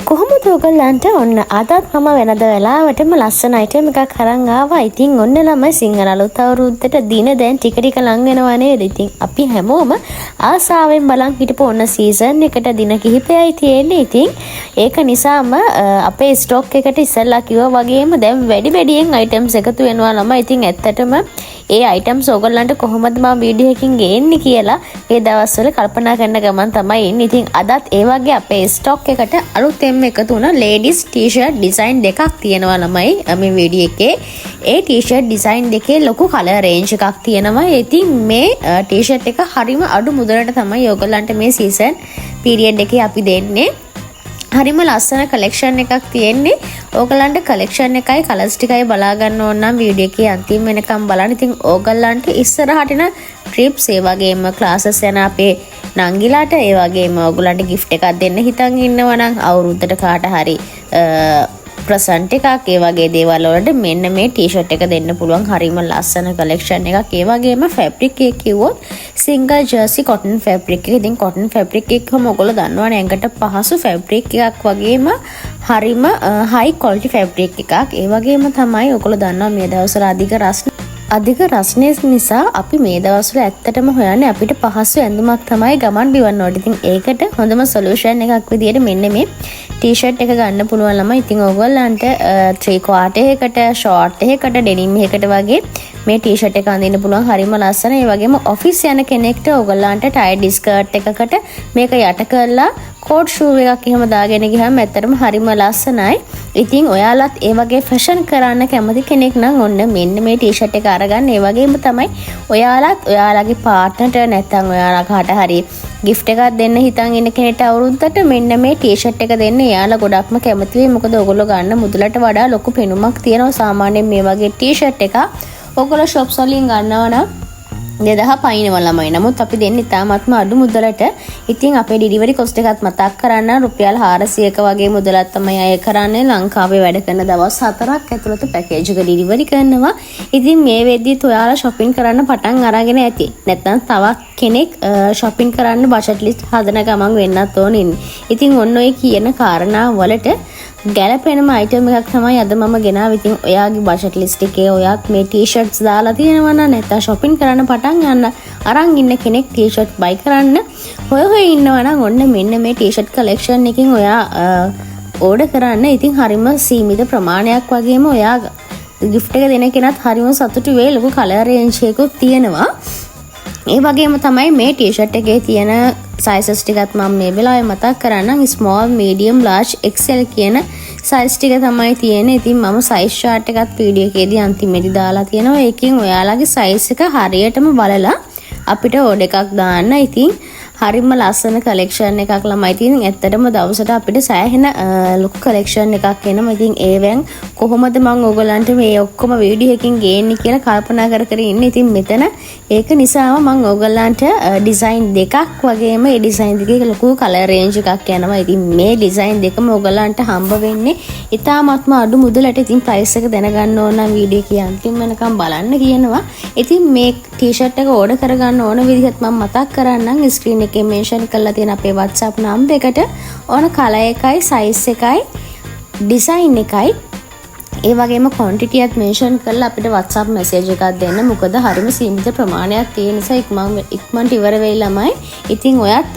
කොහොමද ඔයගොල්ලන්ට ඔන්න අදත් මම වෙනද වෙලාවටම ලස්සන අයිටම් එකක් අරන් ආවා. ඉතින් ඔන්න ළමයි සිංහල අලුත් අවුරුද්දට දින දැන් ටික ටික ලං වෙනවා නේද? ඉතින් අපි හැමෝම ආසාවෙන් බලන් හිටපු ඔන්න සීසන් එකට දින කිහිපයයි තියෙන්නේ. ඉතින් ඒක නිසාම අපේ ස්ටොක් එකට ඉස්සෙල්ලා කිව්වා වගේම දැන් වැඩි වැඩියෙන් අයිටම්ස් එකතු වෙනවා ළමයි. ඉතින් ඇත්තටම ඒ අයිටම්ස් ඔයගොල්ලන්ට කොහොමද මම වීඩියෝ එකකින් ගේන්නේ කියලා ඒ දවස්වල කල්පනා කරන ගමන් තමයි ඉන්නේ. ඉතින් අදත් ඒ වගේ අපේ ස්ටොක් එකට අලුතෙන් එකතු වුණ ලේඩිස් ටී-ෂර්ට් ඩිසයින් දෙකක් තියෙනවා ළමයි මේ වීඩියෝ එකේ. ඒ ටී-ෂර්ට් ඩිසයින් දෙකේ ලොකු කලර් රේන්ජ් එකක් තියෙනවා. ඉතින් මේ ටී-ෂර්ට් එක හරිම අඩු මුදලට තමයි ඔයගොල්ලන්ට මේ සීසන් පීරියඩ් එකේ අපි දෙන්නේ. හරිම ලස්සන කලෙක්ෂන් එකක් තියෙන්නේ. ඕගලන්ට කලෙක්ෂන් එකයි කලර්ස් ටිකයි බලා ගන්න ඕන නම් වීඩියෝ එකේ අන්තිම වෙනකම් බලන්න. ඉතින් ඕගලන්ට ඉස්සරහට එන ට්‍රිප්ස් ඒ වගේම ක්ලාසස් යන අපේ නංගිලාට ඒ වගේම ඕගලන්ට gift එකක් දෙන්න හිතන් ඉන්නවා නම් අවුරුද්දට කාට හරි ප්‍රසන්ට් එකක් ඒ වගේ දේවල් වලට මෙන්න මේ ටී-ෂර්ට් එක දෙන්න පුළුවන්. හරිම ලස්සන කලෙක්ෂන් එකක්. ඒ වගේම ෆැබ්‍රික් එක කිව්වොත් සිංගල් ජර්සි කොටන් ෆැබ්‍රික් එක. ඉතින් කොටන් ෆැබ්‍රික් එකම ඔයගොල්ලෝ දන්නවනේ ඇඟට පහසු ෆැබ්‍රික් එකක් වගේම හරිම හයි ක්වොලිටි ෆැබ්‍රික් එකක්. ඒ වගේම තමයි ඔයගොල්ලෝ දන්නවා මේ දවස්වල අධික රස්නේ නිසා අපි මේ දවස්වල ඇත්තටම හොයන්නේ අපිට පහසු ඇඳුමක් තමයි ගමන් බිවන්න ඕනේ. ඉතින් ඒකට හොඳම සොලියුෂන් එකක් විදියට මෙන්න මේ ටී-ෂර්ට් එක ගන්න පුළුවන් ළමයි. ඉතින් ඔයගොල්ලන්ට 3 ක්වාටර් එකකට, ෂෝට් එකකට, ඩෙනිම් එකකට වගේ මේ ටී-ෂර්ට් එක අඳින්න පුළුවන්. හරිම ලස්සන. ඒ වගේම ඔෆිස් යන කෙනෙක්ට ඔයගොල්ලන්ට ටයිඩ් ස්කර්ට් එකකට මේක යට කරලා කෝට් ෂූ එකක් එහෙම දාගෙන ගියාම ඇත්තටම හරිම ලස්සනයි. ඉතින් ඔයාලත් ඒ වගේ ෆැෂන් කරන්න කැමති කෙනෙක් නම් ඔන්න මෙන්න මේ ටී-ෂර්ට් එක අරගන්න. ඒ වගේම තමයි ඔයාලත් ඔයාලගේ පාර්ට්නර්ට නැත්නම් ඔයාලා කාට හරි gift එකක් දෙන්න හිතන් ඉන්න කෙනෙක්ට අවුරුද්දට මෙන්න මේ ටී-ෂර්ට් එක දෙන්න එයාලා ගොඩක්ම කැමති වෙයි. මොකද ඔයගොල්ලෝ ගන්න මුදලට වඩා ලොකු පෙනුමක් තියෙනවා සාමාන්‍යයෙන් මේ වගේ ටී-ෂර්ට් එකක් ඔයගොල්ලෝ shops වලින් ගන්නවා නම් 2000 පයින්නවා ළමයි. නමුත් අපි දෙන්නේ ඉතාමත්ම අඩු මුදලට. ඉතින් අපේ ඩිලිවරි කොස්ට් එකත් මතක් කරන්න රුපියල් 400ක වගේ මුදලක් තමයි අය කරන්නේ. ලංකාවේ වැඩ කරන දවස් 4ක් ඇතුළත පැකේජ් එක ඩිලිවරි කරනවා. ඉතින් මේ වෙද්දිත් ඔයාලා shopping කරන්න පටන් අරගෙන ඇති. නැත්නම් තවත් කෙනෙක් shopping කරන්න බජට් ලිස්ට් හදන ගමන් වෙන්නත් ඕනේ. ඉතින් ඔන්න ඔය කියන කාරණා වලට ගැලපෙනම අයිටම් එකක් තමයි අද මම ගෙනාවේ. ඉතින් ඔයාගේ බජට් ලිස්ට් එකේ ඔයාත් මේ ටී-ෂර්ට්ස් දාලා තියෙනවා නම් නැත්නම් shopping කරන්න පටන් ගන්න අරන් ඉන්න කෙනෙක් ටී-ෂර්ට් buy කරන්න හොය ඉන්නවා නම් ඔන්න මෙන්න මේ ටී-ෂර්ට් කලෙක්ෂන් එකකින් ඔයා ඕඩර් කරන්න. ඉතින් හරිම සීමිත ප්‍රමාණයක් වගේම ඔයා gift එක දෙන කෙනත් හරිම සතුටු වෙයි. ලොකු කලර් රේන්ජ් එකකුත් තියෙනවා. ඒ වගේම තමයි මේ ටී-ෂර්ට් එකේ තියෙන sizes ටිකත් මම මේ වෙලාවේ මතක් කරන්නම්. small, medium, large, XL කියන size ටික තමයි තියෙන්නේ. ඉතින් මම size chart එකත් වීඩියෝ එකේදී අන්තිමේදී දාලා තියෙනවා. ඒකෙන් ඔයාලගේ size එක හරියටම බලලා අපිට ඕඩර් එකක් දාන්න. ඉතින් හරිම ලස්සන කලෙක්ෂන් එකක් ළමයි. ඉතින් ඇත්තටම දවසට අපිට සෑහෙන ලොකු කලෙක්ෂන් එකක් එනවා. ඉතින් ඒවෙන් කොහොමද මම ඔයගලන්ට මේ ඔක්කොම වීඩියෝ එකකින් ගේන්නේ කියලා කල්පනා කර ඉන්නේ. ඉතින් මෙතන ඒක නිසාම මම ඔයගලන්ට ඩිසයින් දෙකක් වගේම මේ ඩිසයින් දෙකේ ලොකු කලර් රේන්ජ් එකක් යනවා. ඉතින් මේ ඩිසයින් දෙකම ඔයගලන්ට හම්බ වෙන්නේ ඉතාමත්ම අඩු මුදලට. ඉතින් ප්‍රයිස් එක දැනගන්න ඕන නම් වීඩියෝ එකේ අන්තිම වෙනකම් බලන්න කියනවා. ඉතින් මේ ටී-ෂර්ට් එක ඕඩර් කරගන්න ඕන විදිහත් මම මතක් කරන්නම්. ස්ක්‍රීන් එකේ මෙන්ෂන් කරලා තියෙන අපේ WhatsApp නම්බර් එකට ඕන කලර් එකයි size එකයි ඩිසයින් එකයි ඒ වගේම quantity එකත් මෙන්ෂන් කරලා අපිට WhatsApp message එකක් දෙන්න. මොකද හරිම සීමිත ප්‍රමාණයක් තියෙන නිසා ඉක්මනට ඉවර වෙයි ළමයි. ඉතින් ඔයත්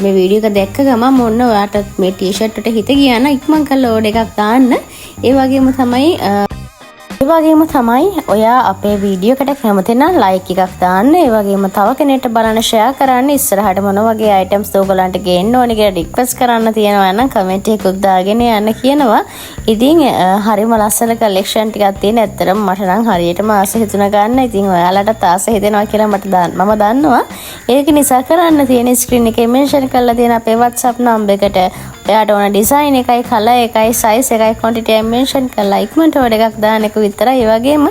මේ වීඩියෝ එක දැක්ක ගමන් ඔන්න ඔයාට මේ ටී-ෂර්ට් එකට හිත ගියා නම් ඉක්මන් කරලා ඕඩර් එකක් දාන්න. ඒ වගේම තමයි ඔයා අපේ වීඩියෝ එකට කැමති නම් ලයික් එකක් දාන්න. ඒ වගේම තව කෙනෙක්ට බලන්න ෂෙයා කරන්න. ඉස්සරහට මොන වගේ අයිටම්ස් ඔයගලන්ට ගේන්න ඕනේ කියලා රික්වෙස්ට් කරන්න තියෙනවා නම් කමෙන්ට් එකක් දාගෙන යන්න කියනවා. ඉතින් හරිම ලස්සන කලෙක්ෂන් ටිකක් තියෙන. ඇත්තටම මට නම් හරියටම ආස හිතුණා ගන්න. ඉතින් ඔයාලටත් ආස හිතෙනවා කියලා මම දන්නවා. ඒක නිසා කරන්න තියෙන ස්ක්‍රීන් එකේ මෙන්ෂන් කරලා තියෙන අපේ WhatsApp නම්බර් එකට ඔයාට ඕන ඩිසයින් එකයි, කලර් එකයි, size එකයි, quantity එකයි මෙන්ෂන් කරලා ඉක්මනට ඕඩර් එකක් දාන්න එක විතරයි. ඒ වගේම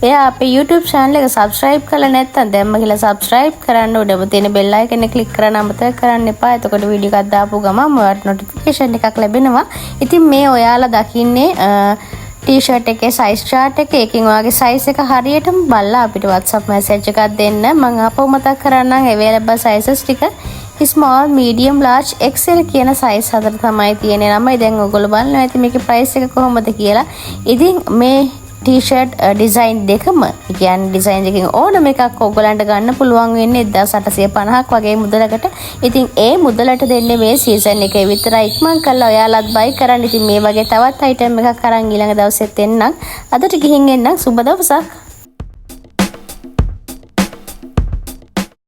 ඔයා අපේ YouTube channel එක subscribe කරලා නැත්නම් දැම්ම කියලා subscribe කරන්න. උඩම තියෙන bell icon එක click කරන්න අමතක කරන්න එපා. එතකොට වීඩියෝ එකක් දාපු ගමන් ඔයාට notification එකක් ලැබෙනවා. ඉතින් මේ ඔයාලා දකින්නේ ටී-ෂර්ට් එකේ size chart එක. ඒකෙන් ඔයාගේ size එක හරියටම බලලා අපිට WhatsApp message එකක් දෙන්න. මම ආපහු මතක් කරන්නම් available sizes ටික. ස්මෝල් මීඩියම් ලාර්ජ් XL කියන සයිස් හතර තමයි තියෙන්නේ. ළමයි දැන් ඔයගොල්ලෝ බලනවා ඇති මේකේ ප්‍රයිස් එක කොහොමද කියලා. ඉතින් මේ ටී-ෂර්ට් ඩිසයින් දෙකම කියන්නේ ඩිසයින් දෙකකින් ඕනම එකක් ඔයගලන්ට ගන්න පුළුවන් වෙන්නේ 1850ක් වගේ මුදලකට. ඉතින් ඒ මුදලට දෙන්නේ මේ සීසන් එකේ විතරයි. ඉක්මන් කරලා ඔයාලත් බයි කරන්න. ඉතින් මේ වගේ තවත් අයිටම් එකක් අරන් ඊළඟ දවසෙත් එන්නම්. අදට ගිහින් එන්නම්. සුබ දවසක්.